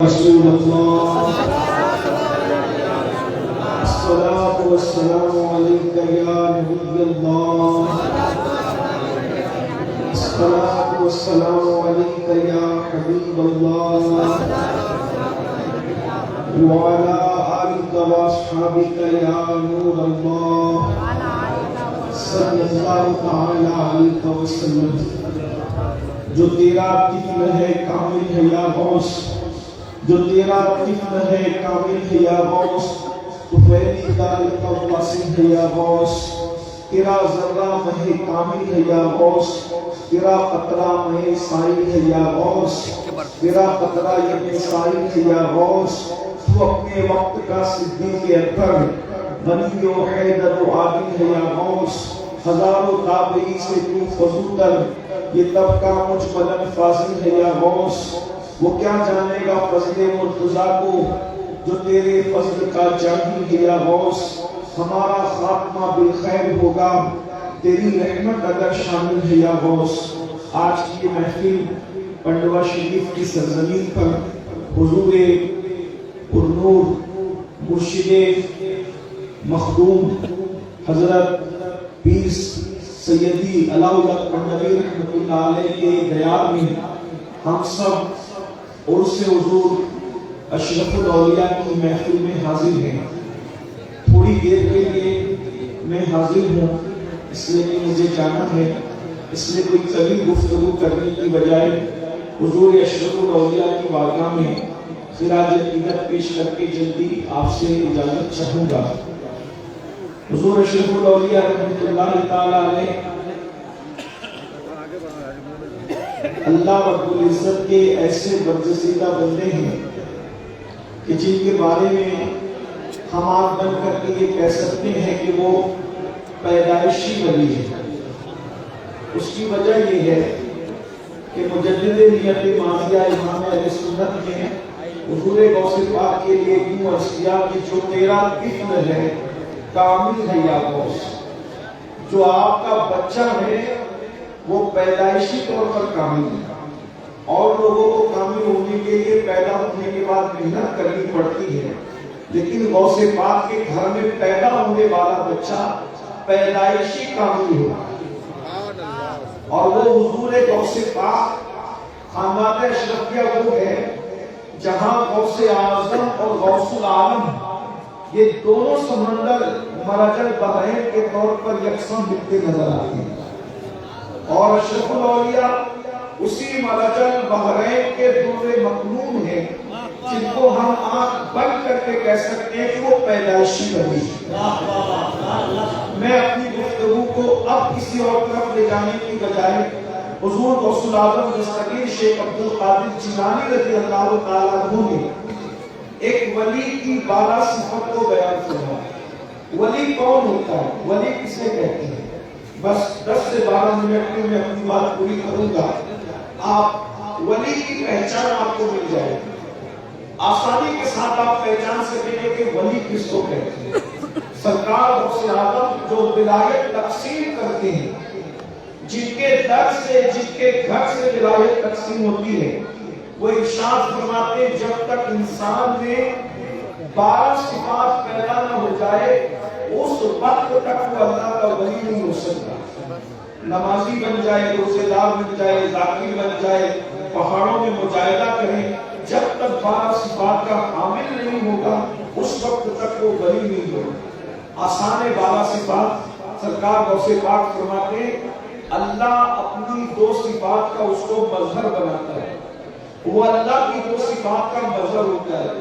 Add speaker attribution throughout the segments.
Speaker 1: رسول اللہ الصلاة والسلام علیکہ یا نبی اللہ الصلاة والسلام علیکہ یا حبیب اللہ وعلا آلکہ واصحابکہ یا نور اللہ صلی اللہ تعالی علیہ وسلم۔ جو تیرا طفل ہے کامل ہے یا غوث، جو تیرا طفل ہے کامل ہے یا غوث، تو پہلی دار کا واسم ہے یا غوث، تیرا ذرہ مہ کامل ہے یا غوث، تیرا قطرہ مہ سائل ہے یا غوث، تیرا قطرہ یہ سائل ہے یا غوث، تو اپنے وقت کا صدیق اکبر ولی و حیدر و عادل ہے یا غوث، ہزاروں تابعی سے تو فضوتر یہ طبقہ مجھ بلند فاضل ہے یا غوث۔ وہ کیا جانے گا فضل مرتضیٰ کو جو تیرے فضل کا جاہل ہے یا غوث۔ ہمارا خاتمہ بالخیر ہوگا تیری رحمت اگر شامل ہے یا غوث۔ آج کی محفل پنڈوا شریف کی سرزمین پر حضور پرنور مرشد مخدوم حضرت پیر سیدی علاؤاللہ پنڈوی رحمۃ اللہ علیہ کے دیار میں ہم سب عرس حضور اشرف الاولیاء کی محفل میں حاضر ہیں۔ تھوڑی دیر کے لیے میں حاضر ہوں، اس لیے کہ مجھے جانا ہے، اس لیے کوئی طویل گفتگو کرنے کی بجائے حضور اشرف الاولیاء کی بارگاہ میں خراج عقیدت پیش کر کے جلدی آپ سے اجازت چاہوں گا۔ حضور اشرف الاولیاء رحمۃ اللہ تعالی علیہ اللہ رب العزت کے ایسے برگزیدہ بندے ہیں کہ جن کے بارے میں ہم آج بن کر کے یہ کہہ سکتے ہیں کہ وہ پیدائشی ولی ہے۔ اس کی وجہ یہ ہے کہ مجدد نیت ماضیہ امام اہل سنت نے حضور غوث پاک کے لیے یوں عرض کیا کہ جو تیرا طفل ہے کامل ہے یا غوث، جو آپ کا بچہ ہے وہ پیدائشی طور پر کامل ہے، اور لوگوں کو کامل ہونے کے لیے پیدا ہونے کے بعد محنت کرنی پڑتی ہے، لیکن غوث پاک کے گھر میں پیدا ہونے والا بچہ پیدائشی کامل ہوگا، اور وہ حضور غوث پاک خاندان اشرفیہ وہ ہے جہاں غوث اعظم اور غوث العالم یہ دونوں سمندر مرج البحرین کے طور پر یکساں ملتے نظر آتے ہیں، اور اشرف الاولیاء اسی مرج البحرین کے در مکنون ہیں جن کو ہم آنکھ بند کر کے کہہ سکتے ہیں کہ وہ پیدائشی ولی ہیں۔ میں اپنی گفتگو کو اب کسی اور طرف لے جانے کی بجائے حضور غوث العظم دستگیر شیخ عبدالقادر جیلانی رضی اللہ تعالیٰ عنہ نے ایک ولی کی 12 صفت کو بیان فرمایا۔ ولی کون ہوتا ہے؟ ولی کسے کہتے ہیں؟ بس 10 سے 12 منٹ میں اپنی بات پوری کروں گا، آپ ولی کی پہچان آپ کو مل جائے گی، آسانی کے ساتھ آپ پہچان سکیں گے کہ ولی کس کو کہتے ہیں۔ سرکار غوث اعظم جو ولایت تقسیم کرتے ہیں، جن کے در سے جن کے گھر سے ولایت تقسیم ہوتی ہے، وہ ارشاد فرماتے ہیں جب تک انسان میں 12 صفات پیدا نہ ہو جائے اس وقت تک وہ اللہ کا ولی نہیں ہو سکتا۔ نمازی بن جائے، روزے دار بن جائے، ذاکر بن جائے، پہاڑوں میں مجاہدہ کرے، جب تک 12 صفات کا حامل نہیں ہوگا اس وقت تک وہ ولی نہیں ہوگا۔ آسان 12 صفات سرکار غوث پاک فرماتے ہیں اللہ اپنی 2 صفات کا اس کو مظہر بناتا ہے، وہ اللہ کی 2 صفات کا مظہر ہوتا ہے،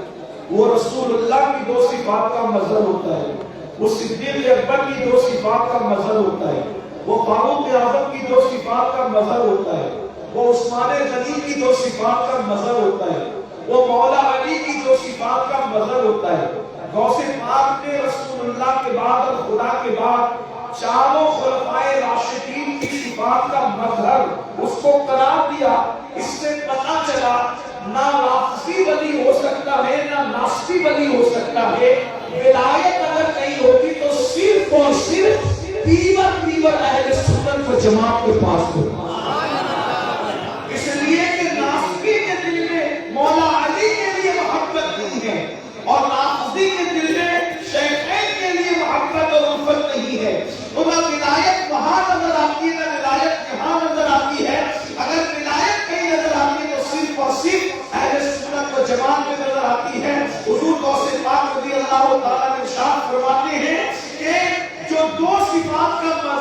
Speaker 1: وہ رسول اللہ کی 2 صفات کا مظہر ہوتا ہے، وہ صدیق اکبر کی 2 صفات کا مظہر ہوتا ہے، وہ فاروق اعظم کی 2 صفات کا مظہر ہوتا ہے، وہ عثمان غنی کی 2 صفات کا مظہر ہوتا ہے، وہ مولا علی کی 2 صفات کا مظہر ہوتا ہے۔ غوث پاک نے رسول اللہ کے بعد اور خدا کے بعد چاروں خلفائے راشدین کی صفات کا مظہر اس کو قرار دیا۔ اس سے پتہ چلا نہ لفظی ولی ہو سکتا ہے نہ ناسبی ولی ہو سکتا ہے، ولایت اگر کہیں ہوتی تو صرف اور صرف پیور اہل سنت و جماعت کے پاس ہو، اس لیے کہ ناسبی کے دل میں مولا علی کے لیے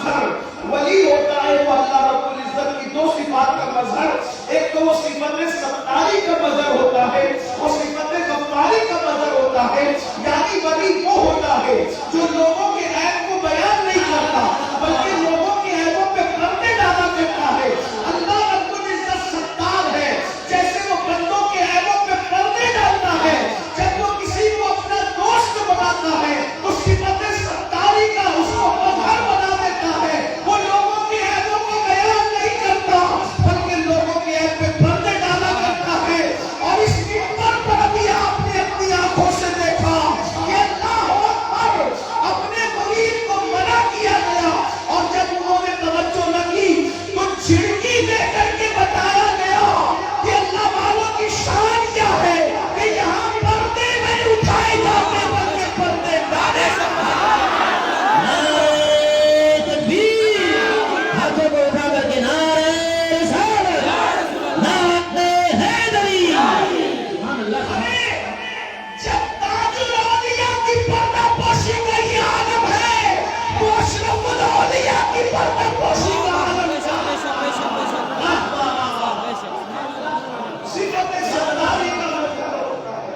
Speaker 1: مظہر ولی ہوتا ہے وہ اللہ رب العزت کی دو صفات کا مظہر، ایک تو وہ صفت ستاری کا مظہر ہوتا ہے، وہ صفت غفاری کا مظہر ہوتا ہے، یعنی ولی وہ ہوتا ہے جو لوگوں کے عیب کو بیان نہیں کرتا بلکہ لوگوں کے عیبوں پہ پردے ڈالا کرتا ہے۔ اللہ رب العزت ستار ہے، جیسے وہ بندوں کے عیبوں پہ پردے ڈالتا ہے، جب وہ کسی کو اپنا دوست بناتا ہے تو صفت ستاری کا اس کو مظہر بنا دیتا ہے، وہ لوگوں کے عیبوں کو بیان نہیں کرتا بلکہ لوگوں کے عیب پہ پردے ڈالا کرتا ہے۔ اور اس منبر پر ابھی آپ نے اپنی آنکھوں سے دیکھا کہ اللہ اکبر اپنے مرید کو منع کیا گیا، اور جب انہوں نے توجہ نہ کی تو چھڑکی دے کر کے بتایا گیا کہ اللہ والوں کی شان کیا ہے کہ یہاں پردے نہیں اٹھائے جاتے بلکہ پردے ڈالے جاتے ہیں۔
Speaker 2: نعرے تکبیر، ہاتھوں کو اٹھا کر کے نعرے رسالت، نعرے حیدری۔ سبحان اللہ۔
Speaker 1: جب تاج الاولیاء کی پردہ پوشی کا یہ عالم ہے تو اشرف الاولیاء کی پردہ پوشی کا عالم ہے۔ صفت ستاری کا مظہر ہوتا ہے،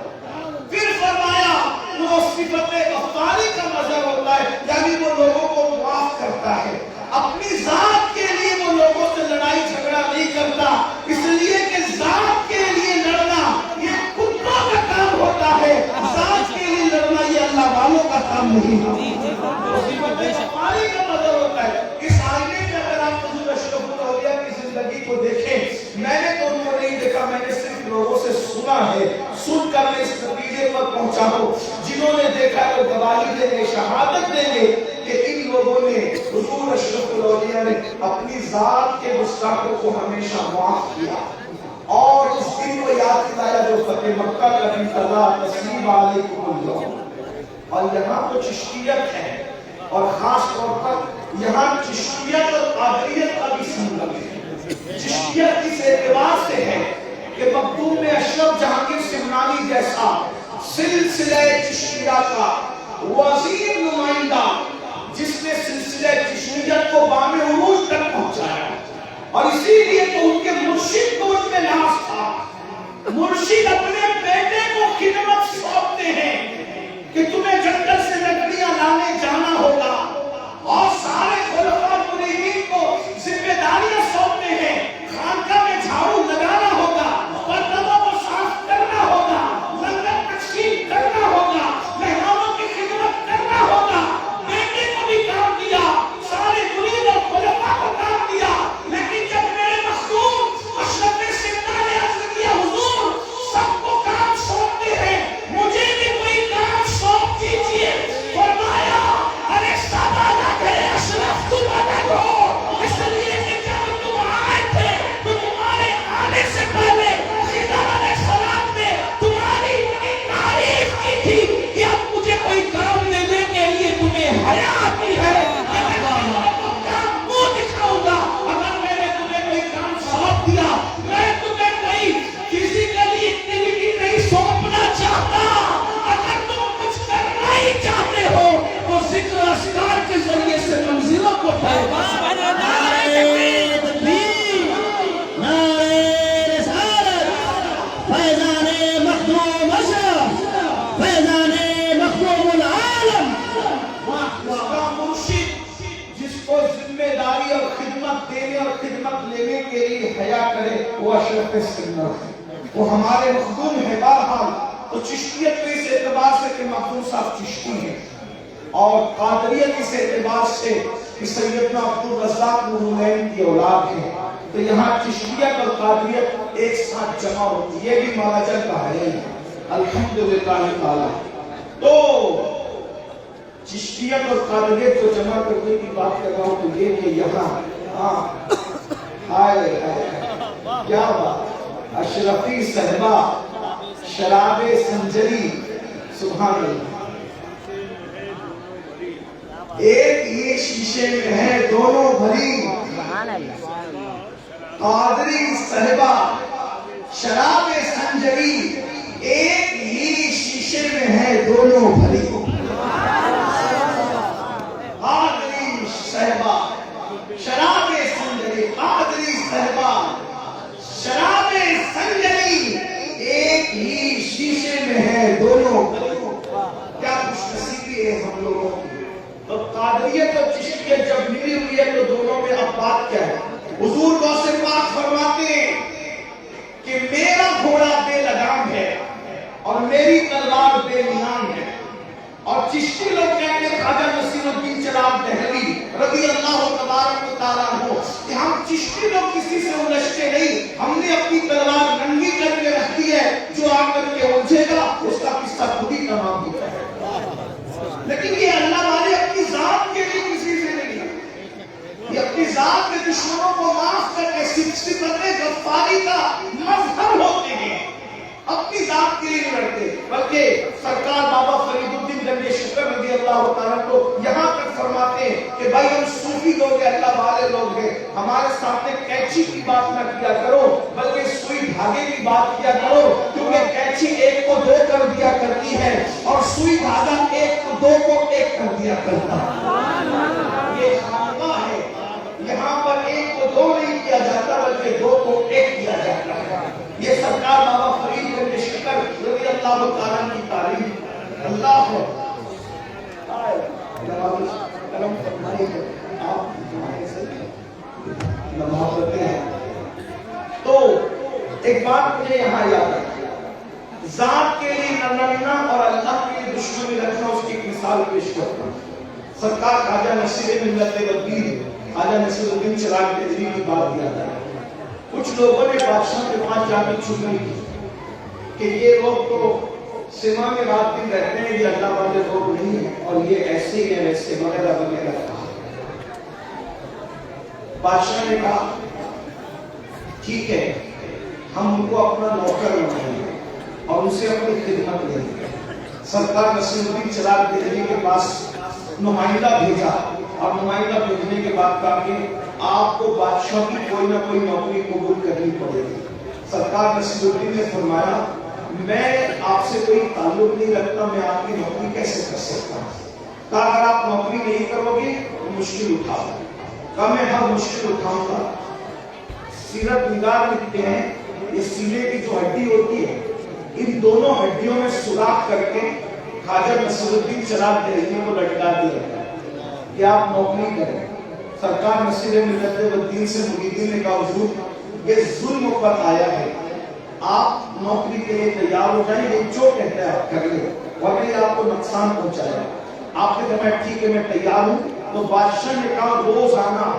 Speaker 1: پھر فرمایا وہ صفت غفاری کا مظہر ہوتا ہے، یعنی وہ لوگوں کو معاف کرتا ہے، اپنی ذات کے لیے وہ لوگوں سے لڑائی جھگڑا نہیں کرتا، اس لیے کہ ذات کے لیے لڑنا یہ کتوں کا کام ہوتا ہے، ذات کے لیے لڑنا یہ اللہ والوں کا کام نہیں ہے۔ صفت غفاری کا مظہر ہوتا ہے۔ اس آئینے میں اگر آپ حضور اشرف الاولیاء کی زندگی کو دیکھیں، میں نے تو ان کو نہیں دیکھا، میں نے صرف لوگوں سے سنا ہے، سن کر میں اس نتیجے پر پہنچا ہوں، جنہوں نے دیکھا وہ گواہی دیں گے، شہادت دیں گے کہ ان لوگوں نے حضور اشرف الاولیاء نے اپنی ذات کے گستاخوں کو ہمیشہ معاف کیا اور اس دن کو یاد دلایا جو فتح مکہ کا دن تھا، تسلیم علیکم اليوم۔ اور یہاں تو چشتیت ہے، اور خاص طور پر یہاں چشتیت اور قادریت کا بھی سنگم ہے۔ چشتیت اس اعتبار سے ہے کہ مکتوم میں اشرف جہانگیر سمنانی جیسا سلسلہ چشتیہ کا وزیر نمائندہ جس نے سلسلہ چشتیت کو بام عروج تک پہنچایا، اور اسی لیے تو ان کے مرشد کو ان میں ناز تھا۔ مرشد اپنے بیٹے کو خدمت سونپتے ہیں کہ تمہیں جنگل سے لکڑیاں لانے جانا ہوگا، اور سارے خلفاء مرید کو ذمہ داریاں سونپتے ہیں، خانقاہ میں جھاڑو لگانا ہوگا، برتنوں کو صاف کرنا ہوگا، لنگر تقسیم کرنا ہوگا، مہمانوں کی خدمت کرنا ہوگا۔ بیٹے کو بھی کام دیا، سارے مرید اور خلفاء کو کام دیا، لیکن جب میرے مخدوم اشرف سمنا نے عرض کیا حضور سب کو کام سونپتے ہیں، مجھے بھی کوئی کام سونپ دیجیے، فرمایا ارے سب الگ ہے، اشرف تم الگ ہو، اس لیے کہ جب تم آئے تھے تو تمہارے آنے سے پہلے خضر علیہ السلام نے تمہاری اتنی تعریف کی تھی کہ اب مجھے کوئی کام دینے کے لیے تمہیں حیا آتی ہے کہ میں تمہارے کو کام وہ دکھاؤں گا۔ اگر میں نے تمہیں کوئی کام سونپ دیا، میں تمہیں کوئی فزیکلی ایکٹیویٹی نہیں سونپنا چاہتا، اگر تم کچھ کرنا ہی چاہتے ہو تو ذکر اذکار کے ذریعے سے منزلوں کو طے کرو۔
Speaker 2: نعرے تکبیر، نعرے رسالت، فیضان مخدوم اشرف، فیضان مخدوم العالم۔
Speaker 1: اس کا مرشد جس کو ذمہ داری اور خدمت دینے اور خدمت لینے کے لیے حیا کرے وہ اشرف سمنا ہے، وہ ہمارے مخدوم ہے۔ بہرحال تو چشتیت تو اس اعتبار سے کہ مخدوم صاحب چشتی ہیں، اور قادریت اس اعتبار سے کہ سیدنا عبدالرزاق نور العین کی اولاد ہے، تو یہاں چشتیت اور قادریت ایک ساتھ جمع ہوتی ہے، یہ بھی مولا جل کا ہے الحمدللہ تعالی۔ تو چشتیت اور قادریت کو جمع کرنے کی بات کر رہا ہوں تو یہ کہ یہاں ہائے کیا بات، اشرفی صحبہ شراب سنجری، سبحان اللہ، ایک ہی شیشے میں ہے دونوں بھری، قادری صحبہ شراب سنجری، ایک ہی شیشے میں ہے دونوں بھری، قادری صحبہ احمدیت اور چشتیت جب ملی ہوئی ہے تو دونوں میں اب بات کیا ہے؟ حضور غوث پاک فرماتے ہیں کہ میرا گھوڑا بے لگام ہے اور میری تلوار بے نیام ہے، اور چشتی لوگ کہتے ہیں خواجہ نصیر الدین چراغ دہلوی رضی اللہ تبارک و تعالیٰ عنہ کہ ہم چشتی لوگ کسی سے الجھتے نہیں، ہم نے اپنی تلوار ننگی کر کے رکھ دی ہے، جو آ کر کے الجھے گا اس کا قصہ خود ہی تمام ہوتا ہے۔ لیکن یہ اللہ والے اپنی ذات کے لیے کسی سے نہیں لڑتے، یہ اپنی ذات کے دشمنوں کو معاف کر کے صفت غفاری کا مظہر ہوتے ہیں، اپنی ذات کے لیے نہیں لڑتے، بلکہ سرکار بابا فرید الدین گنج شکر رضی اللہ تعالیٰ کو یہاں تک فرماتے ہیں کہ بھائی ہم صوفی لوگ ہیں، اللہ والے لوگ ہیں، ہمارے سامنے کینچی کی بات نہ کیا کرو بلکہ سوئی دھاگے کی بات کیا کرو، کیونکہ کینچی ایک کو دو کر دیا کرتی ہے اور سوئی دھاگا ایک کو دو کو ایک کر دیا کرتا ہے۔ یہ خامہ ہے، یہاں پر ایک کو دو نہیں کیا جاتا بلکہ دو کو ایک کیا جاتا ہے۔ یہ سرکار بابا فرید گنج شکر رضی اللہ تعالیٰ کی تعلیم اللہ ہے۔ کرم فرمائے آپ ہمارے سے لمحہ کرتے ہیں تو ایک بات مجھے یہاں یاد ہے، ذات کے لیے نہ لڑنا اور اللہ کے لیے دشمنی رکھنا، اس کی ایک مثال پیش کرتا ہوں۔ سرکار خواجہ نصیر ملت وکیل خواجہ نصیر الدین چراغ دہلوی کی بات یاد ہے۔ کچھ لوگوں نے بادشاہ کے پاس جا کے چغلی کی کہ یہ لوگ تو سیما میں رات دن رہتے ہیں، یہ اللہ والے لوگ نہیں ہیں اور یہ ایسے ہی ہیں ویسے وغیرہ وغیرہ۔ بادشاہ نے کہا ٹھیک ہے، ہم ان کو اپنا نوکر بنائیں گے اور ان سے اپنی خدمت لیں گے۔ سرکار نصیر الدین چراغ دہلوی کے پاس نمائندہ بھیجا اور نمائندہ بھیجنے کے بعد کہا کہ آپ کو بادشاہ کی کوئی نہ کوئی نوکری قبول کرنی پڑے گی۔ سرکار نصیر الدین نے فرمایا میں آپ سے کوئی تعلق نہیں رکھتا، میں آپ کی نوکری کیسے کر سکتا ہوں؟ کہا اگر آپ نوکری نہیں کرو گے تو مشکل اٹھاؤ۔ کہا میں ہر مشکل اٹھاؤں گا۔ سیرت نگار لکھتے ہیں یہ سینے کی جو ہڈی ہوتی ہے ان دونوں ہڈیوں میں سوراخ کر کے خواجہ نصیر الدین چراغ دہلوی کو لٹکا دیا کہ آپ نوکری کریں۔ سرکار نصیر ملت والدین سے مریدین نے کہا حضور یہ ظلم پر آیا ہے، آپ نوکری کے لیے تیار ہو جائیں، یہ جو کہتا ہے آپ کر لیں ورنہ یہ آپ کو نقصان پہنچائے۔ آپ نے کہا ٹھیک ہے میں تیار ہوں۔ تو بادشاہ نے کہا روزانہ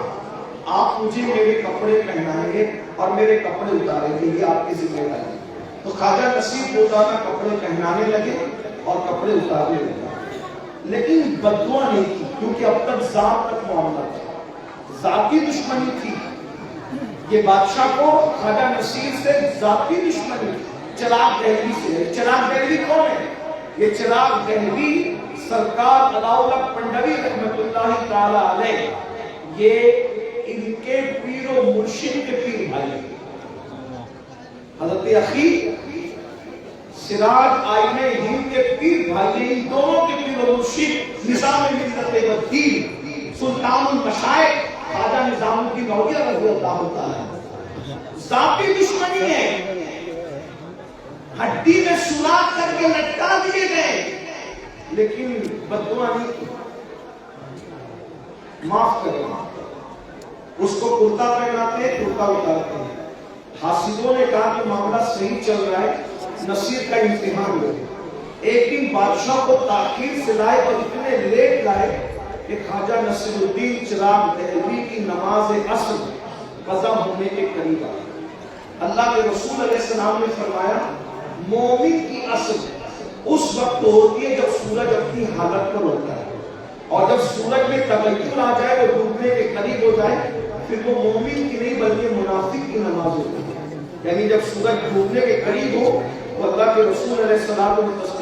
Speaker 1: آپ مجھے میرے کپڑے پہنائیں گے اور میرے کپڑے اتاریں گے، یہ آپ کی ذمہ داری۔ تو خواجہ نصیر روزانہ کپڑے پہنانے لگے اور کپڑے اتارنے لگے، لیکن بددعا نہیں کی کیونکہ اب تک ذات تک معاملہ تھا، ذاتی دشمنی تھی۔ یہ بادشاہ کو خواجہ نصیر سے ذاتی دشمنی چراغ دہلوی سے۔ چراغ دہلوی کون ہے؟ یہ چراغ دہلوی سرکار علاؤاللہ پنڈوی رحمت اللہ تعالی علیہ، یہ ان کے پیر و مرشد کے پیر بھائی حضرت اخی سراج آئینہ ہند کے پیر بھائی، ان دونوں کے پیر و مرشد نظام ملت والدین سلطان المشائخ خواجہ نظام الدین اولیاء رضی اللہ تعالی۔ ذاتی دشمنی ہے، ہڈی میں سوراخ کر کے لٹکا دیے گئے لیکن بددعا نہیں کی۔ معاف کریں، اس کو کرتا پہناتے ہیں، کرتا اتارتے ہیں۔ حاسدوں نے کہا کہ معاملہ صحیح چل رہا ہے، نصیر کا امتحان لے۔ ایک دن بادشاہ کو تاخیر سے لائے اور اتنے لیٹ لائے کہ خواجہ نصیر الدین چراغ دہلوی کی نماز عصر قضا ہونے کے قریب آئی۔ اللہ کے رسول علیہ السلام نے فرمایا مومن کی عصر اس وقت ہوتی ہے جب سورج اپنی حالت پر ہوتا ہے، اور جب سورج میں تغیر آ جائے وہ ڈوبنے کے قریب ہو جائے پھر وہ مومن کی نہیں بلکہ منافق کی نماز ہوتی ہے۔ یعنی جب سورج ڈوبنے کے قریب ہو تو اللہ کے رسول علیہ السلام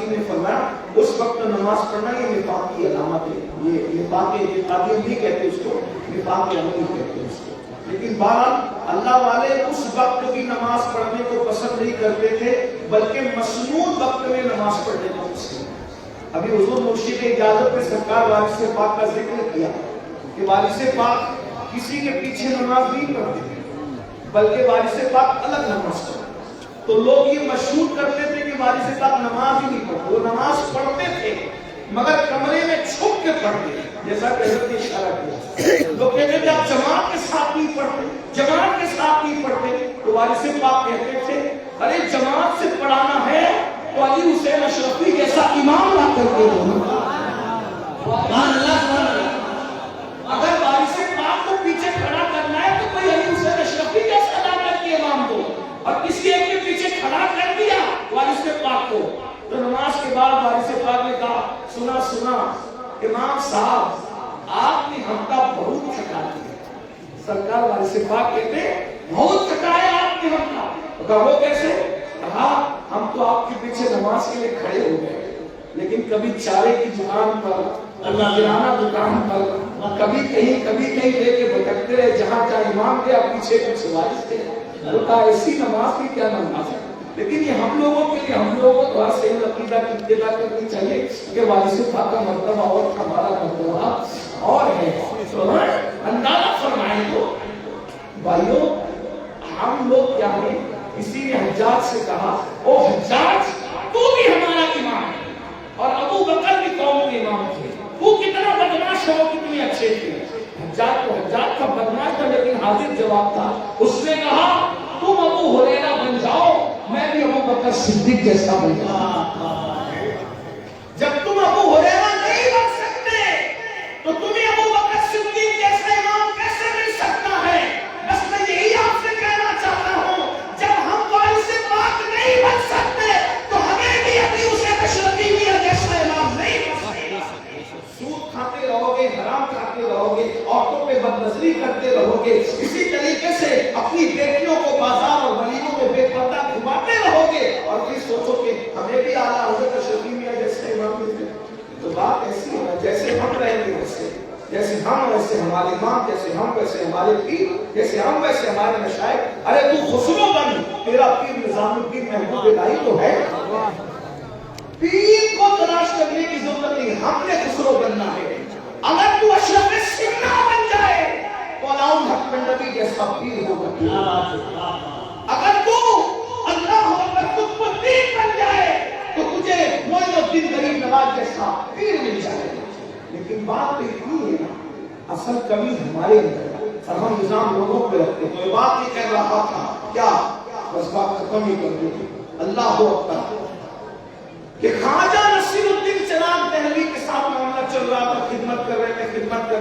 Speaker 1: نے فرمایا اس وقت نماز پڑھنا یہ نفاق کی علامت ہے۔ یہ نفاق اعتقادی نہیں کہتے اس کو، نفاق عملی کہتے ہیں اس کو۔ لیکن بہرحال اللہ والے اس وقت بھی نماز پڑھنے کو پسند نہیں کرتے تھے بلکہ مسنون وقت میں نماز پڑھنے کو پسند۔ ابھی حضور مرشد کی اجازت میں سرکار وارث پاک کا ذکر کیا کہ وارث پاک کسی کے پیچھے نماز نہیں پڑھتے بلکہ وارث پاک الگ نماز پڑھتے۔ تو لوگ یہ مشہور کرتے تھے کہ وارث پاک نماز ہی نہیں پڑھتے، وہ نماز پڑھتے تھے مگر کمرے میں چھپ کے پڑھتے تھے۔ جیسا کہ حضرت نے اشارہ کیا لوگ کہتے تھے آپ جماعت کے ساتھ نہیں پڑھتے، جماعت کے ساتھ نہیں پڑھتے، تو وارث پاک کہتے تھے ارے جماعت سے پڑھانا ہے تو علی حسین اشرفی جیسا امام لا کر کے دو۔ اگر وارث پاک کو پیچھے کھڑا کرنا ہے تو کوئی علی حسین اشرفی جیسا لا کر کے امام دو، اور کسی ایک کے پیچھے کھڑا کر دیا وارث پاک کو، تو نماز کے بعد وارث پاک نے کہا سنا سنا امام صاحب آپ نے ہم کا بہت تھکا دیا۔ سرکار وارث پاک کہتے بہت تھکایا آپ نے ہم کا، کہا وہ کیسے؟ کہا ہم تو آپ کے پیچھے نماز کے لیے کھڑے ہو گئے، لیکن کبھی چارے کی دکان پر، کرانہ دکان پر، کبھی کہیں لے کے بھٹکتے رہے، جہاں جہاں امام گیا پیچھے کچھ وارث تھے۔ تو کہا ایسی نماز کی کیا نماز ہے؟ لیکن یہ ہم لوگوں کے لیے، ہم لوگوں کو تھوڑا صحیح عقیدہ کی ابتدا کرنی چاہیے کہ وارث پاک کا مرتبہ اور ہمارا مرتبہ اور ہے۔ تو اندازہ فرمائیں تو بھائیوں ہم لوگ کیا ہیں، کسی نے حجاج سے کہا او حجاج تو بھی ہمارا امام ہے، اور ابو بکر بھی قوم کے امام تھے، وہ کتنا بدمعاش ہو، کتنے اچھے تھے۔ حجاج کا بدمعاش تھا لیکن حاضر جواب تھا، اس نے کہا تم ابو ہریرہ بن جاؤ، میں بھی ابو بکر صدیق جیسا بن جاؤں۔ جب تم ابو ہریرہ نہیں بن سکتے تو تمہیں ابو بکر صدیق جیسا امام کیسے مل سکتا ہے؟ بس میں یہی آپ سے کہنا چاہتا ہوں، جب ہم وارث پاک نہیں بن سکتے تو ہمیں بھی علی حسین اشرفی جیسا امام نہیں بن سکتے۔ سود کھاتے رہو گے، حرام کھاتے رہو گے، عورتوں پہ بدنظری کرتے رہو گے، اسی طریقے سے اپنی بیٹیوں کو بازار اور ولیموں میں بے پردہ گھماتے رہو گے، اور پھر سوچو کہ ہمیں بھی اعلیٰ حضرت اشرفی میاں جیسے امام ملتے۔ تو بات ایسی ہے جیسے ہم رہیں گے ویسے، جیسے ہم ویسے ہمارے امام، جیسے ہم ویسے ہمارے پیر، جیسے ہم ویسے ہمارے مشائخ۔ ارے تو خسرو بن، تیرا پیر نظام الدین محمود الہی تو ہے، پیر کو تلاش کرنے کی ضرورت نہیں، ہم نے خسرو بننا ہے۔ اگر تو اشرف سنہ بن جائے تو علاؤں حق نبی جیسا پیر ہوگا۔ اگر تو اللہ اکبر خود کو دین بن جائے تو تجھے معین الدین غریب نواز جیسا پیر مل جائے۔ لیکن بات تو اتنی ہے نا، اصل کمی ہمارے اندر ہے اور ہم نظام لوگوں پہ رکھتے ہیں۔ تو یہ بات یہ کہہ رہا تھا کیا، بس بات ختم ہی کر دیں، اللہ اکبر، کہ خواجہ نصیر الدین چراغ دہلوی کے ساتھ معاملہ چل رہا تھا، خدمت کر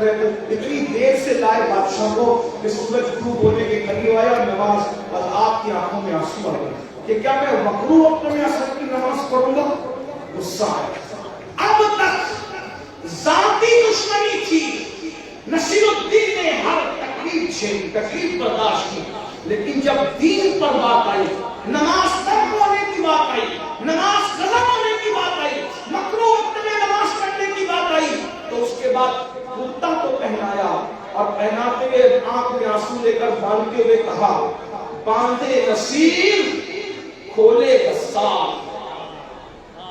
Speaker 1: رہے تھے، اتنی دیر سے لائے بادشاہ کو کہ سورج غروب ہونے کے قریب آیا اور نماز، اور آپ کی آنکھوں میں آنسو آ گئے کہ کیا میں مکروہ وقت میں عصر کی نماز پڑھوں گا؟ غصہ آیا۔ اب تک ذاتی دشمنی تھی، نصیر الدین نے ہر تکلیف برداشت کی، لیکن جب دین پر بات آئی، نماز ترک ہونے کی بات آئی، نماز قضا ہونے کی بات آئی، مکروہ وقت میں نماز پڑھنے کی بات آئی، تو اس کے بعد کرتا تو پہنایا، اور پہناتے ہوئے آنکھ میں آنسو لے کر باندھتے ہوئے کہا باندھے نصیر کھولے غسال۔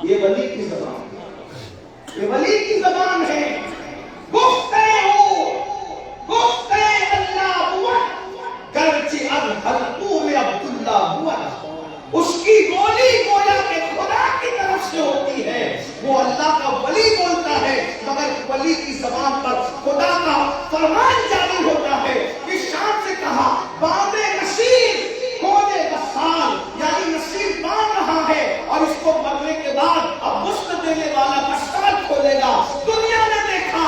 Speaker 1: یہ ولی کی زبان، یہ ولی کی زبان ہے۔ گفتے ہو گفتے اللہ ہوا گرچہ الحلقو میں عبداللہ ہوا، اس کی بولی گویا کہ خدا کی طرف سے ہوتی ہے، وہ اللہ کا ولی بولتا ہے، مگر ولی کی زبان پر خدا کا فرمان جاری ہوتا ہے۔ اس شان سے کہا باندھے نصیر کھولے غسال، یعنی نصیر باندھ رہا ہے اور اس کو مرنے کے بعد اب غسل دینے والا غسال کھولے گا۔ دنیا نے دیکھا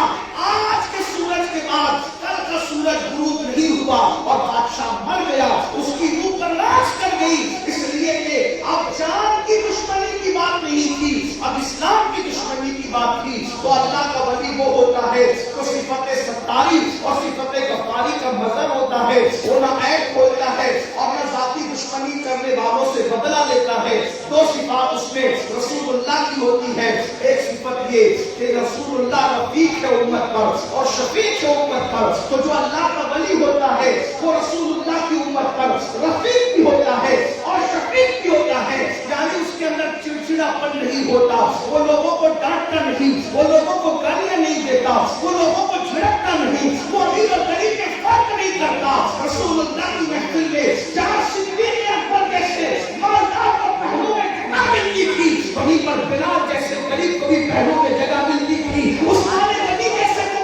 Speaker 1: آج کے سورج کے بعد کل کا سورج غروب نہیں ہوا اور بادشاہ مر گیا، اس کی روح پرواز کر گئی، اس لیے کہ اب جان کی دشمنی کی بات نہیں تھی، اب اسلام کی دشمنی کی بات تھی۔ تو اللہ کا ولی وہ ہوتا ہے تو صفت ستاری اور صفت غفاری کا مظہر ہوتا ہے، وہ نہ عیب کھولتا ہے اور نہ ذاتی دشمنی کرنے والوں سے بدلہ لیتا ہے۔ دو صفات اس میں رسول اللہ کی ہوتی ہے، ایک صفت یہ کہ رسول اللہ رفیق ہے امت پر اور شفیق ہے امت پر، تو جو اللہ کا ولی ہوتا ہے وہ رسول اللہ کی امت پر رفیق بھی ہوتا ہے اور شفیق بھی ہوتا ہے، یعنی اس کے اندر چڑچڑا پن نہیں ہوتا، وہ لوگوں کو ڈانٹتا نہیں، وہ لوگوں کو گالیاں نہیں دیتا، وہ لوگوں کو جھڑکتا نہیں، وہ امیر اور غریب کے فرق نہیں کرتا۔ رسول اللہ کی محفل میں جہاں صدیق اکبر جیسے مالدار کو پہلو میں جگہ ملتی تھی، وہیں پر بلال جیسے غریب کو بھی پہلو میں جگہ ملتی تھی، اس آنے نبی جیسے کو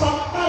Speaker 1: 70